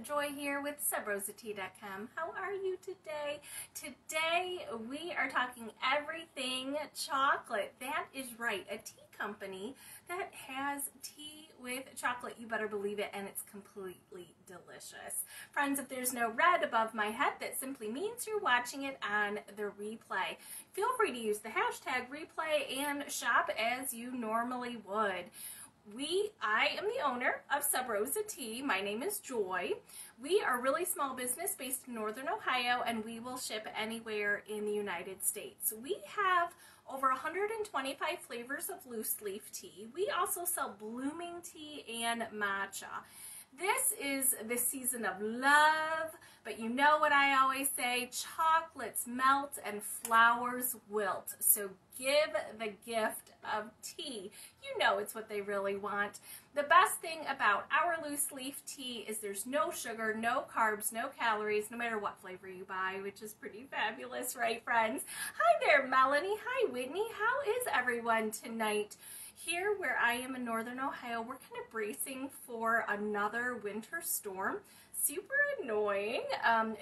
Joy here with subrosatea.com. How are you today? Today we are talking everything chocolate. That is right, a tea company that has tea with chocolate. You better believe it, and it's completely delicious. Friends, if there's no red above my head, that simply means you're watching it on the replay. Feel free to use the hashtag replay and shop as you normally would. I am the owner of Sub Rosa Tea. My name is Joy. We are a really small business based in Northern Ohio, and we will ship anywhere in the United States. We have over 125 flavors of loose leaf tea. We also sell blooming tea and matcha. This is the season of love, but you know what I always say, chocolates melt and flowers wilt. So give the gift of tea. You know it's what they really want. The best thing about our loose leaf tea is there's no sugar, no carbs, no calories, no matter what flavor you buy, which is pretty fabulous, right, friends? Hi there, Melanie. Hi, Whitney. How is everyone tonight? Here where I am in Northern Ohio, we're kind of bracing for another winter storm. Super annoying,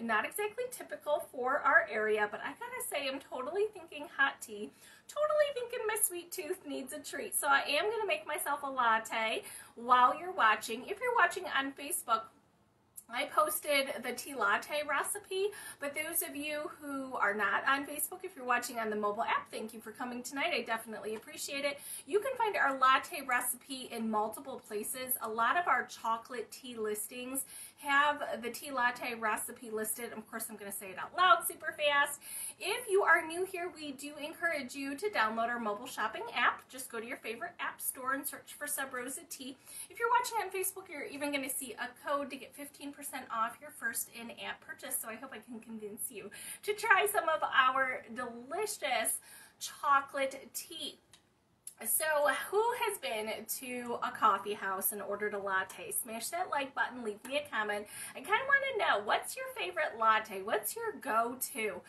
not exactly typical for our area, but I gotta say I'm totally thinking hot tea, totally thinking my sweet tooth needs a treat. So I am gonna make myself a latte while you're watching. If you're watching on Facebook, I posted the tea latte recipe, but those of you who are not on Facebook, if you're watching on the mobile app, thank you for coming tonight. I definitely appreciate it. You can find our latte recipe in multiple places. A lot of our chocolate tea listings have the tea latte recipe listed. Of course, I'm going to say it out loud super fast. If you are new here, we do encourage you to download our mobile shopping app. Just go to your favorite app store and search for Sub Rosa Tea. If you're watching on Facebook, you're even going to see a code to get 15% off your first in-app purchase. So I hope I can convince you to try some of our delicious chocolate tea. So who has been to a coffee house and ordered a latte? Smash that like button, leave me a comment. I kind of want to know, what's your favorite latte? What's your go-to?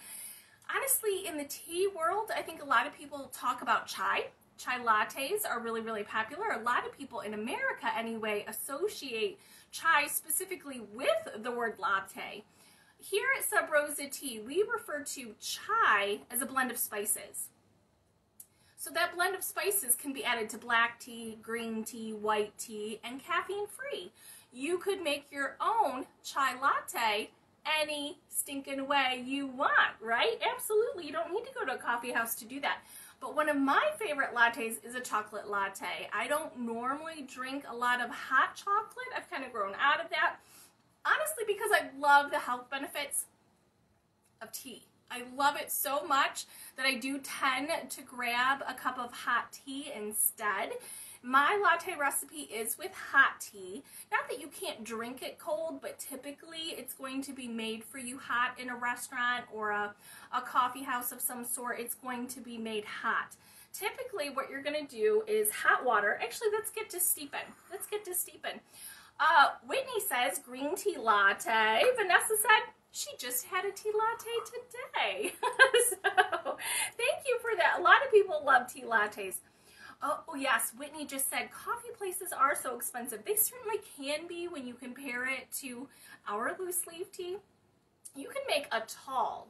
Honestly, in the tea world, I think a lot of people talk about chai. Chai lattes are really, really popular. A lot of people in America, anyway, associate chai specifically with the word latte. Here at Sub Rosa Tea, we refer to chai as a blend of spices. So that blend of spices can be added to black tea, green tea, white tea, and caffeine-free. You could make your own chai latte any stinking way you want, right? Absolutely. You don't need to go to a coffee house to do that. But one of my favorite lattes is a chocolate latte. I don't normally drink a lot of hot chocolate. I've kind of grown out of that. Honestly, because I love the health benefits of tea. I love it so much that I do tend to grab a cup of hot tea instead. My latte recipe is with hot tea. Not that you can't drink it cold, but typically it's going to be made for you hot in a restaurant or a coffee house of some sort. It's going to be made hot. Typically what you're going to do is hot water. Actually, let's get to steeping. Whitney says green tea latte. Vanessa said she just had a tea latte today. So thank you for that. A lot of people love tea lattes. Oh yes, Whitney just said coffee places are so expensive. They certainly can be when you compare it to our loose leaf tea. You can make a tall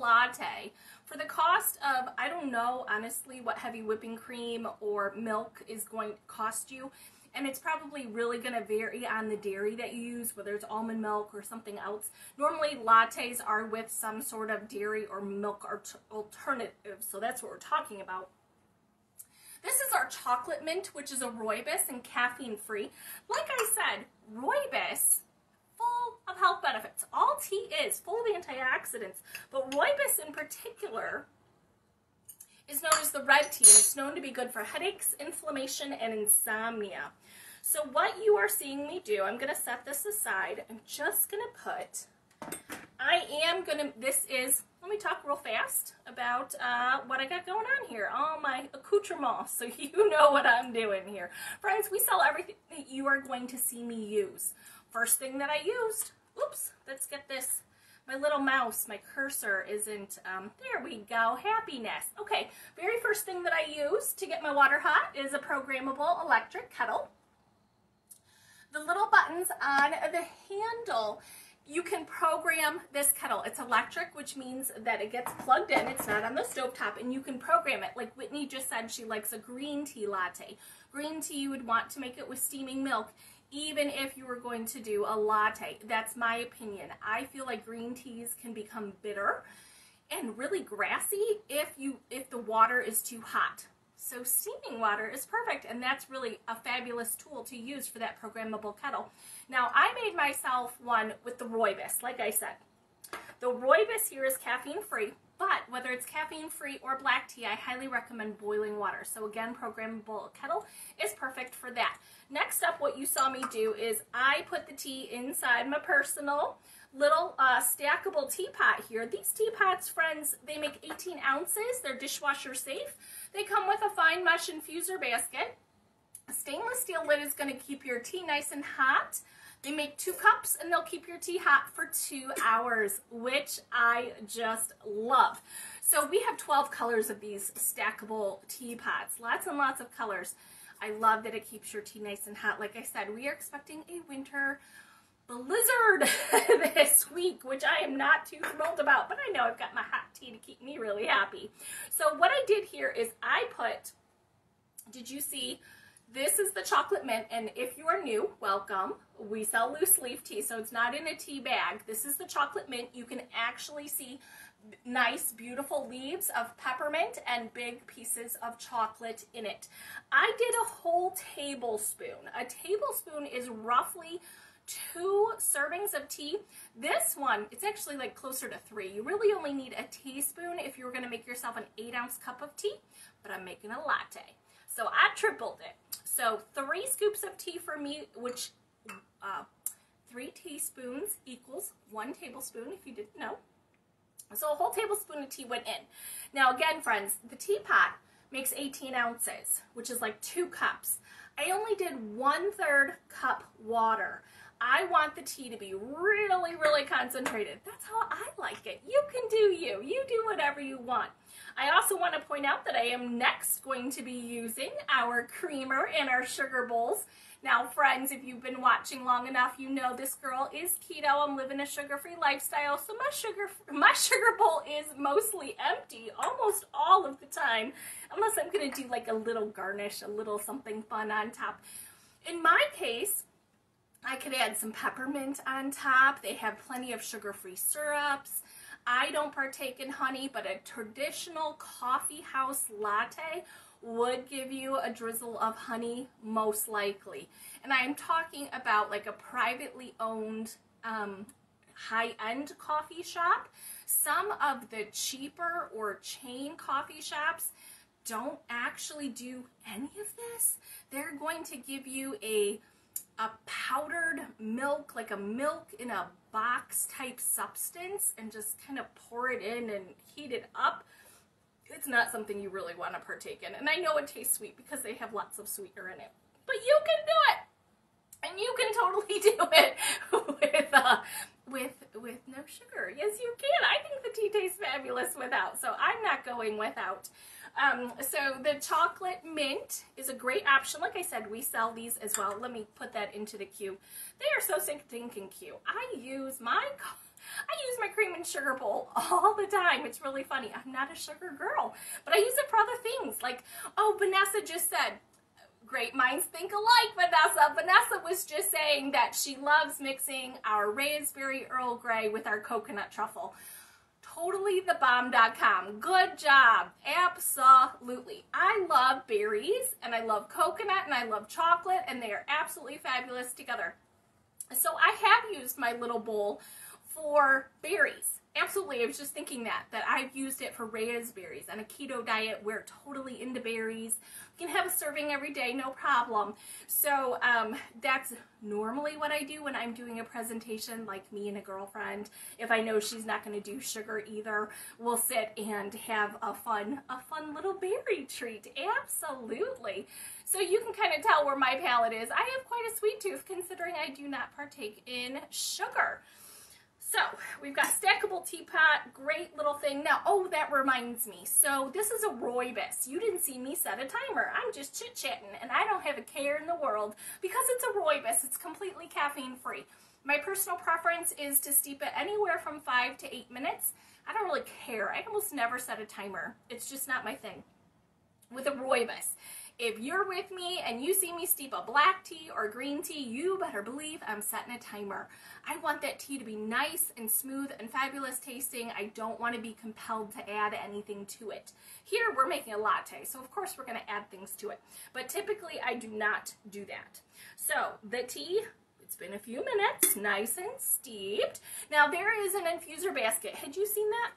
latte for the cost of, I don't know honestly what heavy whipping cream or milk is going to cost you. And it's probably really going to vary on the dairy that you use, whether it's almond milk or something else. Normally, lattes are with some sort of dairy or milk alternative, so that's what we're talking about. This is our chocolate mint, which is a rooibos and caffeine-free. Like I said, rooibos, full of health benefits. All tea is full of antioxidants, but rooibos in particular is known as the red tea. It's known to be good for headaches, inflammation, and insomnia. So what you are seeing me do, I'm going to set this aside. I'm just going to put, let me talk real fast about what I got going on here. All my accoutrements, so you know what I'm doing here. Friends, we sell everything that you are going to see me use. First thing that I used, oops, let's get this. My little mouse, my cursor isn't, there we go, happiness. Okay, very first thing that I use to get my water hot is a programmable electric kettle. The little buttons on the handle, you can program this kettle. It's electric, which means that it gets plugged in. It's not on the stovetop, and you can program it. Like Whitney just said, she likes a green tea latte. Green tea, you would want to make it with steaming milk, even if you were going to do a latte. That's my opinion. I feel like green teas can become bitter and really grassy if the water is too hot. So steaming water is perfect, and that's really a fabulous tool to use for that programmable kettle. Now, I made myself one with the rooibos, like I said. The rooibos here is caffeine-free, but whether it's caffeine-free or black tea, I highly recommend boiling water. So again, programmable kettle is perfect for that. Next up, what you saw me do is I put the tea inside my personal little stackable teapot here. These teapots, friends, they make 18 ounces. They're dishwasher safe. They come with a fine mesh infuser basket. A stainless steel lid is going to keep your tea nice and hot. They make 2 cups, and they'll keep your tea hot for 2 hours, which I just love. So we have 12 colors of these stackable teapots. Lots and lots of colors. I love that it keeps your tea nice and hot. Like I said, we are expecting a winter blizzard this week, which I am not too thrilled about, but I know I've got my hot tea to keep me really happy. So what I did here is I put, did you see, this is the chocolate mint, and if you are new, welcome. We sell loose leaf tea, so it's not in a tea bag. This is the chocolate mint. You can actually see nice, beautiful leaves of peppermint and big pieces of chocolate in it. I did a whole tablespoon. A tablespoon is roughly 2 servings of tea. This one, it's actually like closer to 3. You really only need a teaspoon if you were going to make yourself an 8-ounce cup of tea, but I'm making a latte. So I tripled it. So 3 scoops of tea for me, which 3 teaspoons equals 1 tablespoon, if you didn't know. So a whole tablespoon of tea went in. Now again, friends, the teapot makes 18 ounces, which is like 2 cups. I only did 1/3 cup water. I want the tea to be really, really concentrated. That's how I like it. You can do you. You do whatever you want. I also want to point out that I am next going to be using our creamer in our sugar bowls. Now, friends, if you've been watching long enough, you know this girl is keto. I'm living a sugar-free lifestyle, so my sugar bowl is mostly empty almost all of the time, unless I'm going to do like a little garnish, a little something fun on top. In my case, I could add some peppermint on top. They have plenty of sugar-free syrups. I don't partake in honey, but a traditional coffee house latte would give you a drizzle of honey, most likely. And I am talking about like a privately owned high-end coffee shop. Some of the cheaper or chain coffee shops don't actually do any of this. They're going to give you a powdered milk, like a milk in a box type substance, and just kind of pour it in and heat it up. It's not something you really want to partake in. And I know it tastes sweet because they have lots of sweetener in it. But you can do it! And you can totally do it with no sugar. Yes, you can. I think the tea tastes fabulous without, so I'm not going without. So the chocolate mint is a great option. Like I said, we sell these as well. Let me put that into the queue. They are so stinking cute. I use my cream and sugar bowl all the time. It's really funny. I'm not a sugar girl, but I use it for other things. Like, oh, Vanessa just said, great minds think alike, Vanessa. Vanessa was just saying that she loves mixing our raspberry Earl Grey with our coconut truffle. TotallyTheBomb.com. Good job. Absolutely. I love berries, and I love coconut, and I love chocolate, and they are absolutely fabulous together. So I have used my little bowl for berries. Absolutely, I was just thinking that I've used it for raspberries. On a keto diet, we're totally into berries. You can have a serving every day, no problem. So that's normally what I do when I'm doing a presentation, like me and a girlfriend. If I know she's not going to do sugar either, we'll sit and have a fun little berry treat. Absolutely. So you can kind of tell where my palate is. I have quite a sweet tooth considering I do not partake in sugar. So we've got stackable teapot, great little thing. Now, oh, that reminds me. So this is a rooibos. You didn't see me set a timer. I'm just chit-chatting, and I don't have a care in the world because it's a rooibos. It's completely caffeine-free. My personal preference is to steep it anywhere from 5 to 8 minutes. I don't really care. I almost never set a timer. It's just not my thing. With a rooibos, if you're with me and you see me steep a black tea or green tea, you better believe I'm setting a timer. I want that tea to be nice and smooth and fabulous tasting. I don't want to be compelled to add anything to it. Here we're making a latte, so of course we're going to add things to it. But typically I do not do that. So the tea, it's been a few minutes, nice and steeped. Now there is an infuser basket. Had you seen that?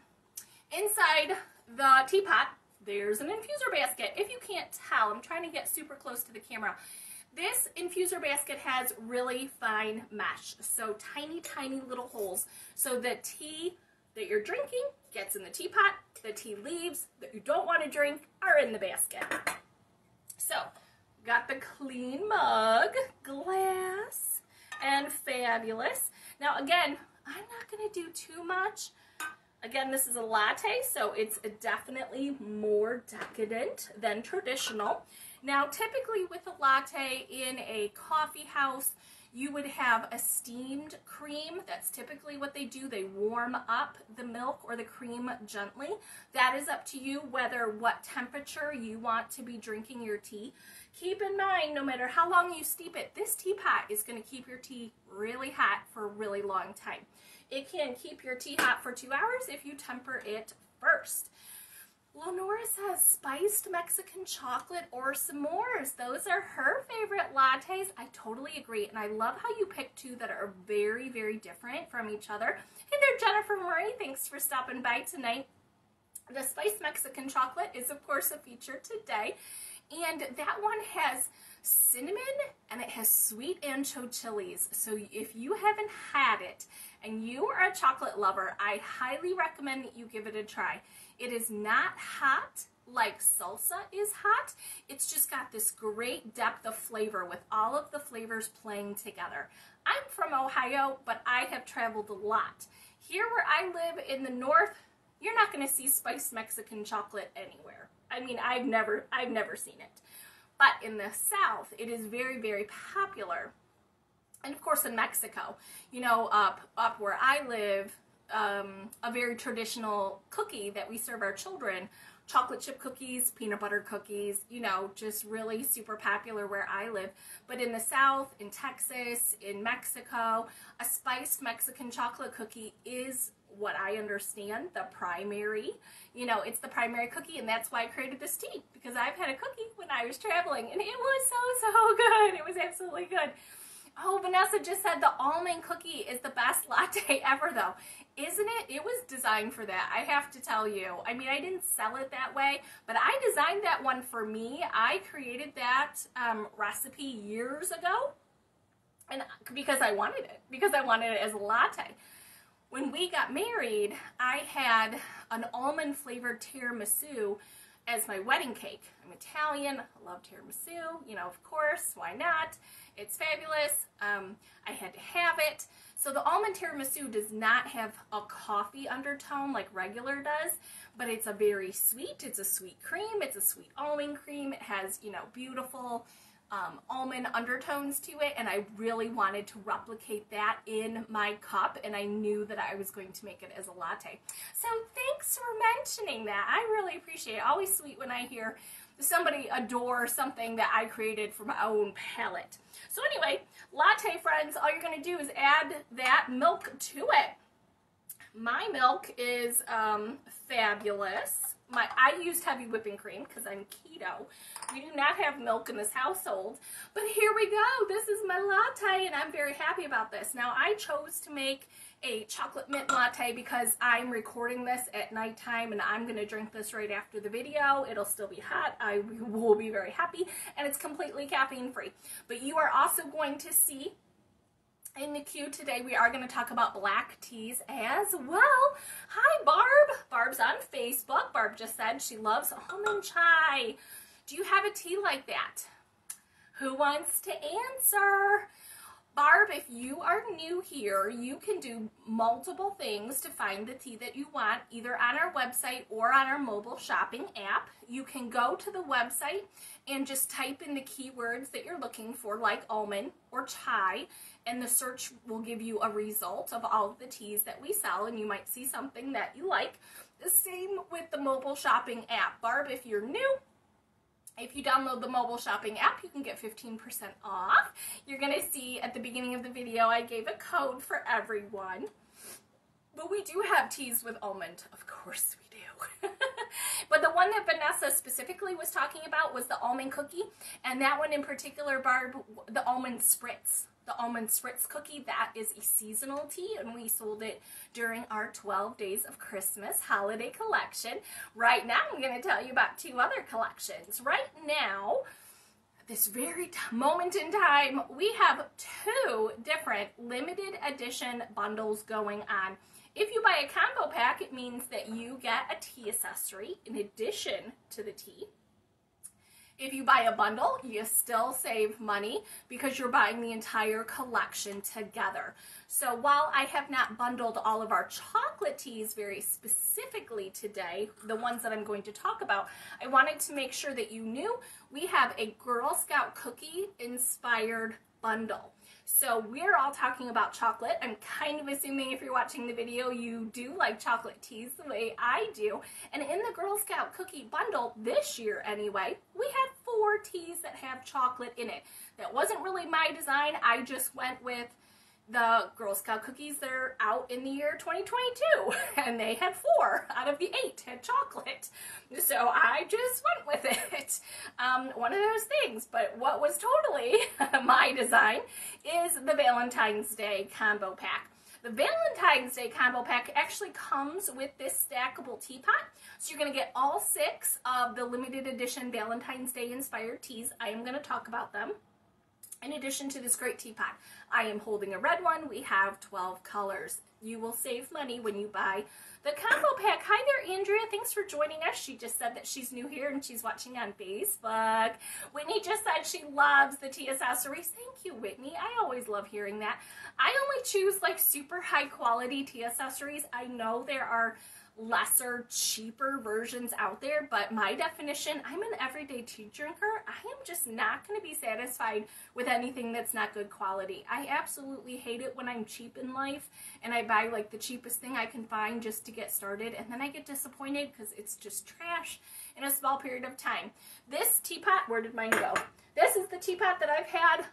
Inside the teapot, there's an infuser basket. If you can't tell, I'm trying to get super close to the camera. This infuser basket has really fine mesh, so tiny, tiny little holes. So the tea that you're drinking gets in the teapot, the tea leaves that you don't want to drink are in the basket. So, got the clean mug, glass, and fabulous. Now again, I'm not going to do too much. Again, this is a latte, so it's definitely more decadent than traditional. Now, typically with a latte in a coffee house, you would have a steamed cream. That's typically what they do. They warm up the milk or the cream gently. That is up to you whether what temperature you want to be drinking your tea. Keep in mind, no matter how long you steep it, this teapot is going to keep your tea really hot for a really long time. It can keep your tea hot for 2 hours if you temper it first. Lenora says spiced Mexican chocolate or s'mores. Those are her favorite lattes. I totally agree, and I love how you pick two that are very, very different from each other. Hey there, Jennifer Marie. Thanks for stopping by tonight. The spiced Mexican chocolate is, of course, a feature today, and that one has cinnamon and it has sweet ancho chilies. So if you haven't had it and you are a chocolate lover, I highly recommend that you give it a try. It is not hot like salsa is hot. It's just got this great depth of flavor with all of the flavors playing together. I'm from Ohio, but I have traveled a lot. Here where I live in the north, you're not going to see spiced Mexican chocolate anywhere. I mean, I've never seen it. But in the South, it is very, very popular. And of course in Mexico, you know, up where I live, a very traditional cookie that we serve our children, chocolate chip cookies, peanut butter cookies, you know, just really super popular where I live. But in the South, in Texas, in Mexico, a spiced Mexican chocolate cookie is what I understand the primary, you know, it's the primary cookie, and that's why I created this tea, because I've had a cookie when I was traveling, and it was so good. It was absolutely good. Oh, Vanessa just said the almond cookie is the best latte ever, though. Isn't it? It was designed for that, I have to tell you. I mean, I didn't sell it that way, but I designed that one for me. I created that recipe years ago, and because I wanted it as a latte. When we got married, I had an almond-flavored tiramisu as my wedding cake. I'm Italian, I love tiramisu, you know, of course, why not? It's fabulous. I had to have it. So the almond tiramisu does not have a coffee undertone like regular does, but it's a very sweet, it's a sweet cream, it's a sweet almond cream. It has, you know, beautiful almond undertones to it, and I really wanted to replicate that in my cup, and I knew that I was going to make it as a latte. So thanks for mentioning that. I really appreciate it. Always sweet when I hear somebody adore something that I created for my own palate. So anyway, latte friends, all you're going to do is add that milk to it. My milk is fabulous. I used heavy whipping cream because I'm keto. We do not have milk in this household. But here we go. This is my latte, and I'm very happy about this. Now, I chose to make a chocolate mint latte because I'm recording this at nighttime, and I'm going to drink this right after the video. It'll still be hot. I will be very happy, and it's completely caffeine-free. But you are also going to see in the queue today, we are going to talk about black teas as well. Hi, Barb. Barb's on Facebook. Barb just said she loves almond chai. Do you have a tea like that? Who wants to answer? Barb, if you are new here, you can do multiple things to find the tea that you want, either on our website or on our mobile shopping app. You can go to the website and just type in the keywords that you're looking for, like almond or chai, and the search will give you a result of all of the teas that we sell, and you might see something that you like. The same with the mobile shopping app. Barb, if you're new, if you download the mobile shopping app, you can get 15% off. You're going to see at the beginning of the video, I gave a code for everyone. But we do have teas with almond. Of course we do. But the one that Vanessa specifically was talking about was the almond cookie. And that one in particular, Barb, the almond spritz. The almond spritz cookie, that is a seasonal tea, and we sold it during our 12 Days of Christmas holiday collection. Right now, I'm going to tell you about 2 other collections. Right now, this very moment in time, we have 2 different limited edition bundles going on. If you buy a combo pack, it means that you get a tea accessory in addition to the tea. If you buy a bundle, you still save money because you're buying the entire collection together. So while I have not bundled all of our chocolate teas very specifically today, the ones that I'm going to talk about, I wanted to make sure that you knew we have a Girl Scout cookie inspired bundle. So we're all talking about chocolate. I'm kind of assuming if you're watching the video, you do like chocolate teas the way I do. And in the Girl Scout cookie bundle, this year anyway, we had 4 teas that have chocolate in it. That wasn't really my design. I just went with the Girl Scout cookies that are out in the year 2022, and they had 4 out of the 8 had chocolate. So I just went with it. One of those things, but what was totally my design is the Valentine's Day combo pack. The Valentine's Day combo pack actually comes with this stackable teapot. So you're going to get all 6 of the limited edition Valentine's Day inspired teas. I am going to talk about them. In addition to this great teapot, I am holding a red one. We have 12 colors. You will save money when you buy the combo pack. Hi there, Andrea. Thanks for joining us. She just said that she's new here and she's watching on Facebook. Whitney just said she loves the tea accessories. Thank you, Whitney. I always love hearing that. I only choose like super high quality tea accessories. I know there are lesser, cheaper versions out there, but my definition, I'm an everyday tea drinker. I am just not going to be satisfied with anything that's not good quality. I absolutely hate it when I'm cheap in life and I buy like the cheapest thing I can find just to get started, and then I get disappointed because it's just trash in a small period of time. This teapot, where did mine go? This is the teapot that I've had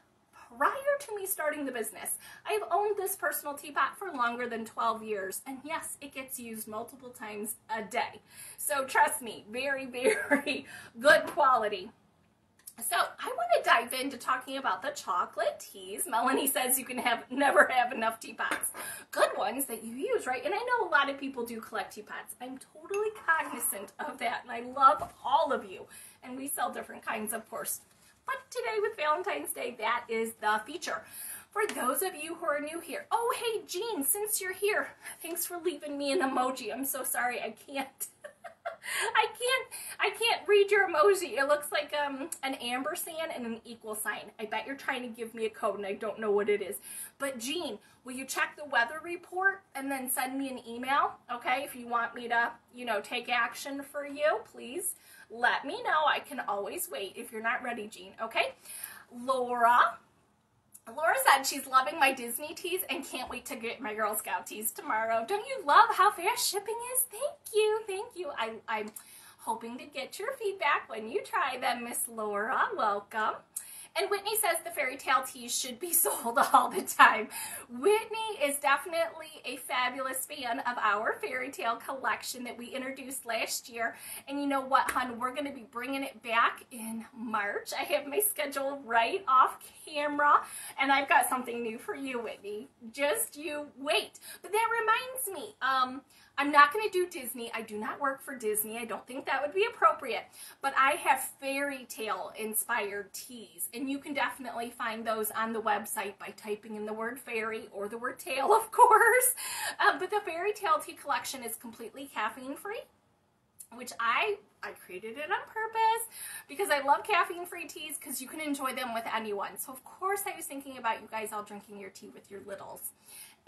prior to me starting the business. I've owned this personal teapot for longer than 12 years, and yes, it gets used multiple times a day. So trust me, very, very good quality. So I want to dive into talking about the chocolate teas. Melanie says you can never have enough teapots. Good ones that you use, right? And I know a lot of people do collect teapots. I'm totally cognizant of that, and I love all of you. And we sell different kinds, of course. But today with Valentine's Day, that is the feature. For those of you who are new here, oh, hey, Jean, since you're here, thanks for leaving me an emoji. I'm so sorry, I can't. I can't read your emoji. It looks like an ampersand and an equal sign. I bet you're trying to give me a code and I don't know what it is. But Jean, will you check the weather report and then send me an email? Okay, if you want me to, take action for you, please let me know. I can always wait if you're not ready, Jean. Okay, Laura said she's loving my Disney teas and can't wait to get my Girl Scout teas tomorrow. Don't you love how fast shipping is? Thank you. I'm hoping to get your feedback when you try them, Miss Laura. Welcome. And Whitney says the fairy tale teas should be sold all the time. Whitney is definitely a fabulous fan of our fairy tale collection that we introduced last year. And you know what, hon? We're going to be bringing it back in March. I have my schedule right off camera, and I've got something new for you, Whitney. Just you wait. But that reminds me, I'm not going to do Disney. I do not work for Disney. I don't think that would be appropriate. But I have fairy tale inspired teas, and you can definitely find those on the website by typing in the word fairy or the word tale, of course. But the fairy tale tea collection is completely caffeine free. which I created it on purpose because I love caffeine-free teas because you can enjoy them with anyone. So of course I was thinking about you guys all drinking your tea with your littles.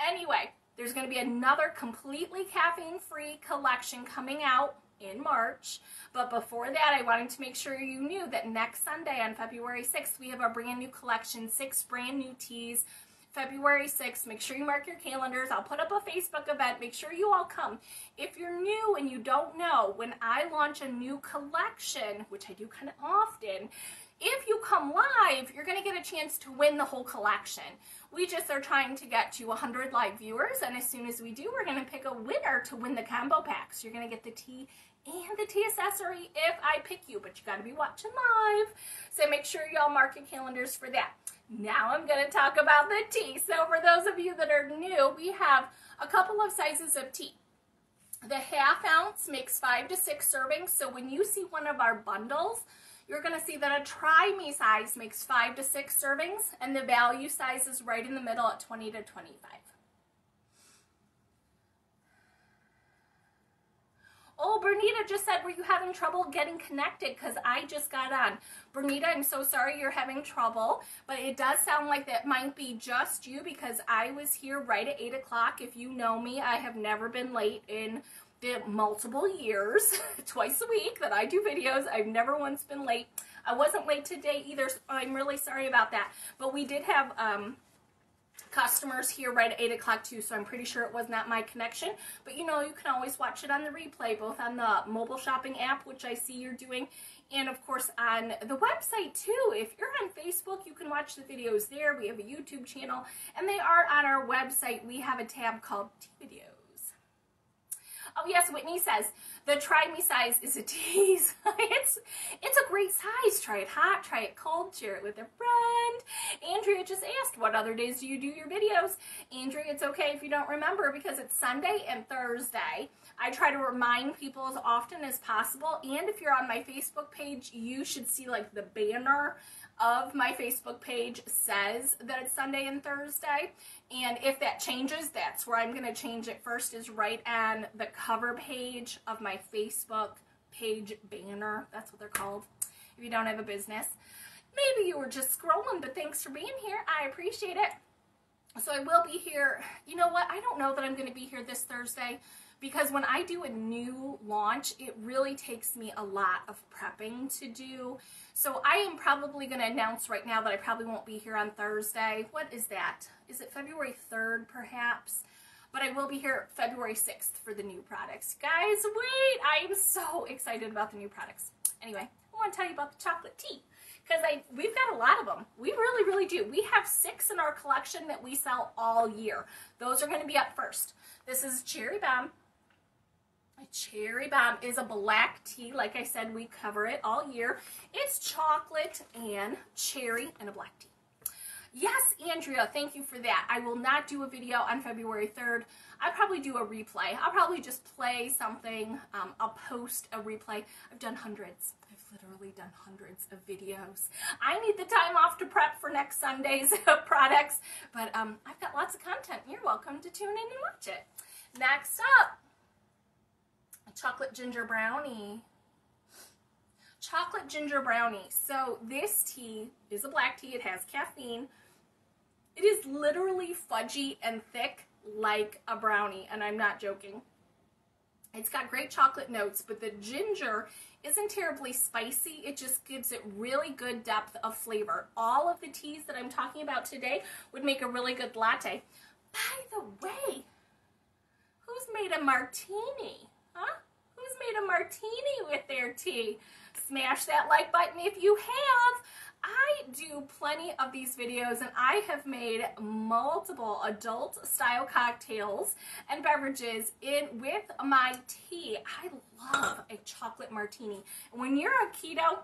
Anyway, there's going to be another completely caffeine-free collection coming out in March. But before that, I wanted to make sure you knew that next Sunday on February 6th, we have our brand new collection, 6 brand new teas. February 6th, make sure you mark your calendars. I'll put up a Facebook event. Make sure you all come. If you're new and you don't know, when I launch a new collection, which I do kind of often, if you come live, you're going to get a chance to win the whole collection. We just are trying to get to 100 live viewers, and as soon as we do, we're going to pick a winner to win the combo packs. You're going to get the tea and the tea accessory if I pick you, but you got to be watching live. So make sure y'all mark your calendars for that. Now I'm going to talk about the tea. So for those of you that are new, we have a couple of sizes of tea. The ½ ounce makes 5 to 6 servings. So when you see one of our bundles, you're going to see that a try me size makes 5 to 6 servings, and the value size is right in the middle at 20 to 25. Oh, Bernita just said, were you having trouble getting connected? Because I just got on. Bernita, I'm so sorry you're having trouble, but it does sound like that might be just you because I was here right at 8 o'clock. If you know me, I have never been late in the multiple years, twice a week that I do videos. I've never once been late. I wasn't late today either, so I'm really sorry about that. But we did have customers here right at 8 o'clock too, so I'm pretty sure it was not my connection. But you know, you can always watch it on the replay, both on the mobile shopping app, which I see you're doing, and of course on the website too. If you're on Facebook, you can watch the videos there. We have a YouTube channel, and they are on our website. We have a tab called Tea Videos. Oh yes, Whitney says, the try me size is a tease. It's a great size. Try it hot, try it cold, share it with a friend. Andrea just asked, what other days do you do your videos? Andrea, it's okay if you don't remember because it's Sunday and Thursday. I try to remind people as often as possible. And if you're on my Facebook page, you should see like the banner of my Facebook page says that it's Sunday and Thursday. And if that changes, that's where I'm going to change it first, is right on the cover page of my Facebook page banner. That's what they're called if you don't have a business. Maybe you were just scrolling, but thanks for being here. I appreciate it. So I will be here. You know what? I don't know that I'm going to be here this Thursday, because when I do a new launch, it really takes me a lot of prepping to do. So I am probably going to announce right now that I probably won't be here on Thursday. What is that? Is it February 3rd perhaps? But I will be here February 6th for the new products. Guys, wait! I am so excited about the new products. Anyway, I want to tell you about the chocolate tea, because we've got a lot of them. We really, really do. We have 6 in our collection that we sell all year. Those are going to be up first. This is Cherry Bomb. Cherry Bomb is a black tea. Like I said, we cover it all year. It's chocolate and cherry and a black tea. Yes, Andrea, thank you for that. I will not do a video on February 3rd. I'll probably do a replay. I'll probably just play something. I'll post a replay. I've done hundreds. I've literally done hundreds of videos. I need the time off to prep for next Sunday's products, but I've got lots of content. You're welcome to tune in and watch it. Next up, chocolate ginger brownie. Chocolate ginger brownie. So this tea is a black tea. It has caffeine. It is literally fudgy and thick like a brownie, and I'm not joking. It's got great chocolate notes, but the ginger isn't terribly spicy. It just gives it really good depth of flavor. All of the teas that I'm talking about today would make a really good latte. By the way, who's made a martini? Huh? Who's made a martini with their tea? Smash that like button if you have. I do plenty of these videos, and I have made multiple adult style cocktails and beverages with my tea. I love a chocolate martini. When you're a keto,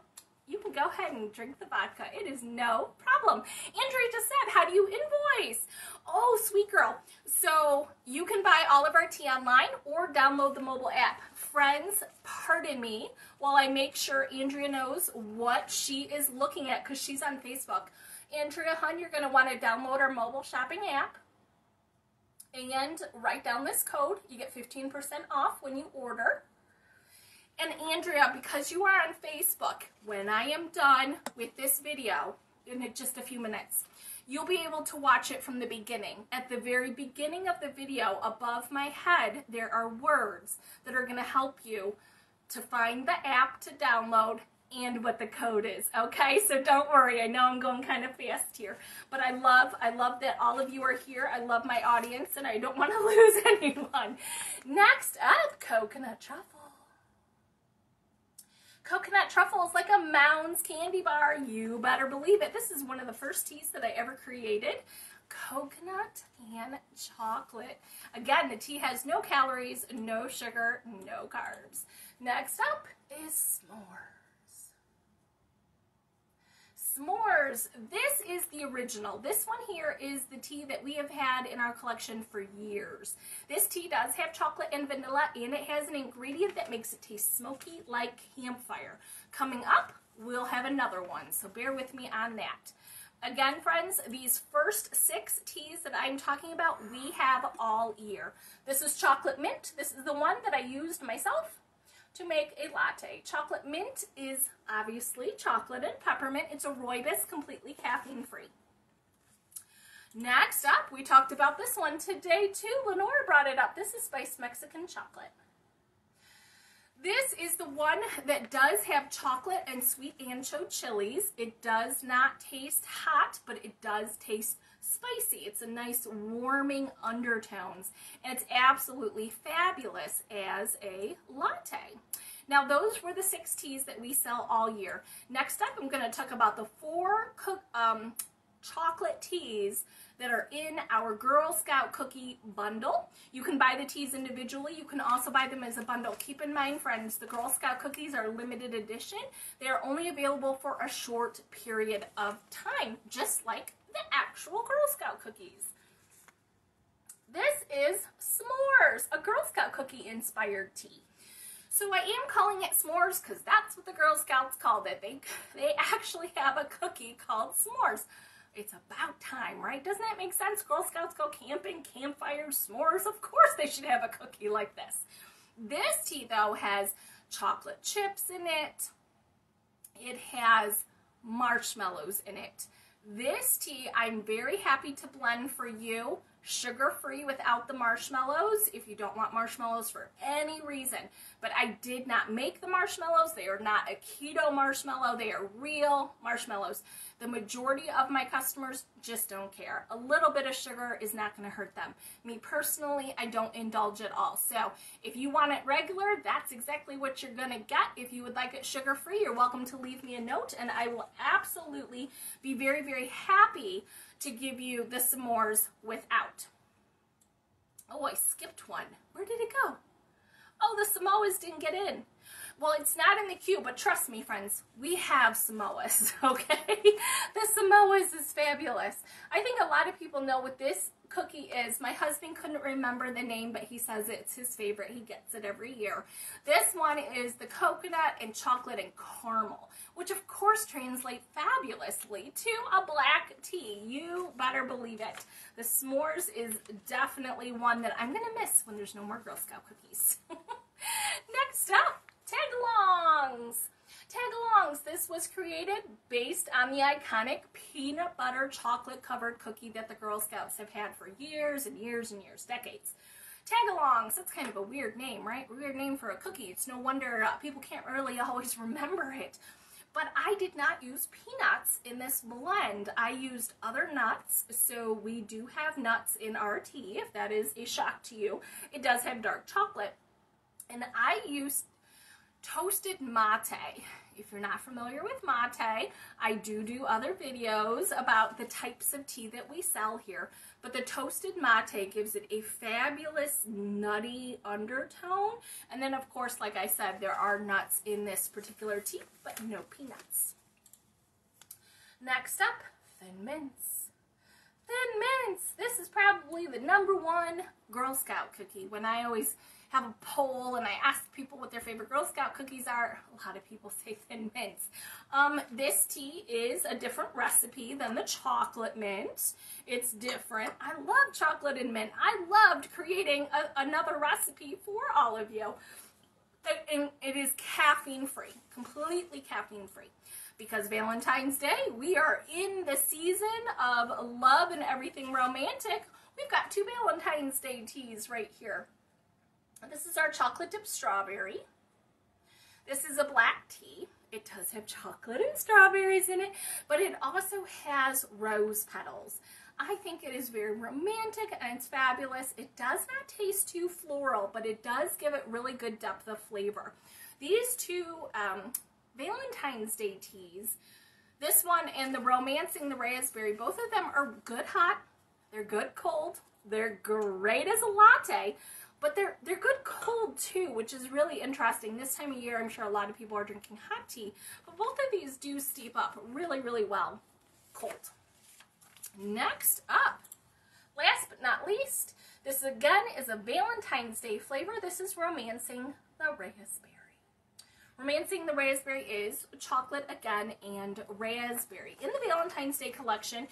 you can go ahead and drink the vodka. It is no problem. Andrea just said, how do you invoice? Oh, sweet girl. So you can buy all of our tea online or download the mobile app. Friends, pardon me while I make sure Andrea knows what she is looking at, because she's on Facebook. Andrea, hun, you're going to want to download our mobile shopping app and write down this code. You get 15% off when you order. And Andrea, because you are on Facebook, when I am done with this video in just a few minutes, you'll be able to watch it from the beginning. At the very beginning of the video, above my head, there are words that are going to help you to find the app to download and what the code is, okay? So don't worry, I know I'm going kind of fast here, but I love that all of you are here. I love my audience, and I don't want to lose anyone. Next up, coconut truffle. Coconut truffle is like a Mounds candy bar. You better believe it. This is one of the first teas that I ever created. Coconut and chocolate. Again, the tea has no calories, no sugar, no carbs. Next up is s'mores. S'mores. This is the original. This one here is the tea that we have had in our collection for years. This tea does have chocolate and vanilla, and it has an ingredient that makes it taste smoky like campfire. Coming up, we'll have another one, so bear with me on that. Again, friends, these first 6 teas that I'm talking about, we have all year. This is chocolate mint. This is the one that I used myself to make a latte. Chocolate mint is obviously chocolate and peppermint. It's a rooibos, completely caffeine free. Next up, we talked about this one today too. Lenora brought it up. This is spiced Mexican chocolate. This is the one that does have chocolate and sweet ancho chilies. It does not taste hot, but it does taste spicy. It's a nice warming undertones, and it's absolutely fabulous as a latte. Now, those were the 6 teas that we sell all year. Next up, I'm going to talk about the 4 chocolate teas that are in our Girl Scout cookie bundle. You can buy the teas individually. You can also buy them as a bundle. Keep in mind, friends, the Girl Scout cookies are limited edition. They are only available for a short period of time, just like the actual Girl Scout cookies. This is s'mores, a Girl Scout cookie inspired tea. So I am calling it s'mores because that's what the Girl Scouts called it. They actually have a cookie called s'mores. It's about time, right? Doesn't that make sense? Girl Scouts go camping, campfires, s'mores. Of course they should have a cookie like this. This tea, though, has chocolate chips in it. It has marshmallows in it. This tea, I'm very happy to blend for you, sugar-free without the marshmallows, if you don't want marshmallows for any reason. But I did not make the marshmallows. They are not a keto marshmallow. They are real marshmallows. The majority of my customers just don't care. A little bit of sugar is not going to hurt them. Me personally, I don't indulge at all. So if you want it regular, that's exactly what you're going to get. If you would like it sugar-free, you're welcome to leave me a note, and I will absolutely be very, very happy to give you the s'mores without. Oh, I skipped one. Where did it go? Oh, the Samoas didn't get in. Well, it's not in the queue, but trust me, friends, we have Samoas, okay? The Samoas is fabulous. I think a lot of people know what this cookie is. My husband couldn't remember the name, but he says it's his favorite. He gets it every year. This one is the coconut and chocolate and caramel, which of course translate fabulously to a black tea. You better believe it. The s'mores is definitely one that I'm going to miss when there's no more Girl Scout cookies. Next up, Tedlongs. Tedlongs. This was created based on the iconic peanut butter chocolate covered cookie that the Girl Scouts have had for years and years and years, decades. Tagalongs, that's kind of a weird name, right? Weird name for a cookie. It's no wonder people can't really always remember it. But I did not use peanuts in this blend. I used other nuts, so we do have nuts in our tea, if that is a shock to you. It does have dark chocolate. And I used toasted mate. If you're not familiar with mate, I do other videos about the types of tea that we sell here. But the toasted mate gives it a fabulous nutty undertone. And then, of course, like I said, there are nuts in this particular tea, but no peanuts. Next up, Thin Mints. Thin Mints. This is probably the #1 Girl Scout cookie. When I always have a poll and I ask people what their favorite Girl Scout cookies are, a lot of people say Thin Mints. This tea is a different recipe than the chocolate mint. It's different. I love chocolate and mint. I loved creating another recipe for all of you. And it is caffeine free, completely caffeine free. Because Valentine's Day, we are in the season of love and everything romantic. We've got 2 Valentine's Day teas right here. This is our chocolate dipped strawberry. This is a black tea. It does have chocolate and strawberries in it, but it also has rose petals. I think it is very romantic and it's fabulous. It does not taste too floral, but it does give it really good depth of flavor. These 2 Valentine's Day teas, this one and the Romancing the Raspberry, both of them are good hot, they're good cold, they're great as a latte, but they're good cold too, which is really interesting. This time of year, I'm sure a lot of people are drinking hot tea, but both of these do steep up really, really well cold. Next up, last but not least, this again is a Valentine's Day flavor. This is Romancing the Raspberry. Romancing the Raspberry is chocolate again and raspberry. In the Valentine's Day collection,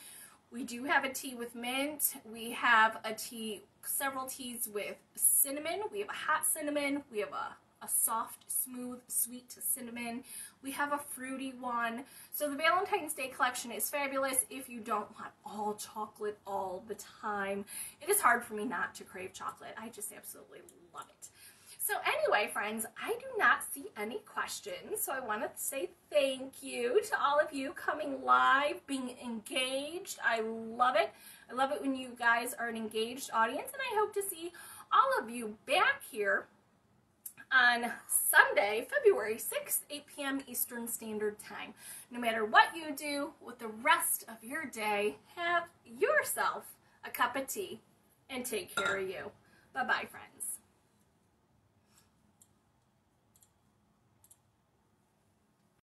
we do have a tea with mint. We have a tea, several teas with cinnamon. We have a hot cinnamon. We have a soft, smooth, sweet cinnamon. We have a fruity one. So the Valentine's Day collection is fabulous if you don't want all chocolate all the time. It is hard for me not to crave chocolate. I just absolutely love it. So anyway, friends, I do not see any questions, so I want to say thank you to all of you coming live, being engaged. I love it. I love it when you guys are an engaged audience, and I hope to see all of you back here on Sunday, February 6th, 8 p.m. Eastern Standard Time. No matter what you do with the rest of your day, have yourself a cup of tea and take care of you. Bye-bye, friends.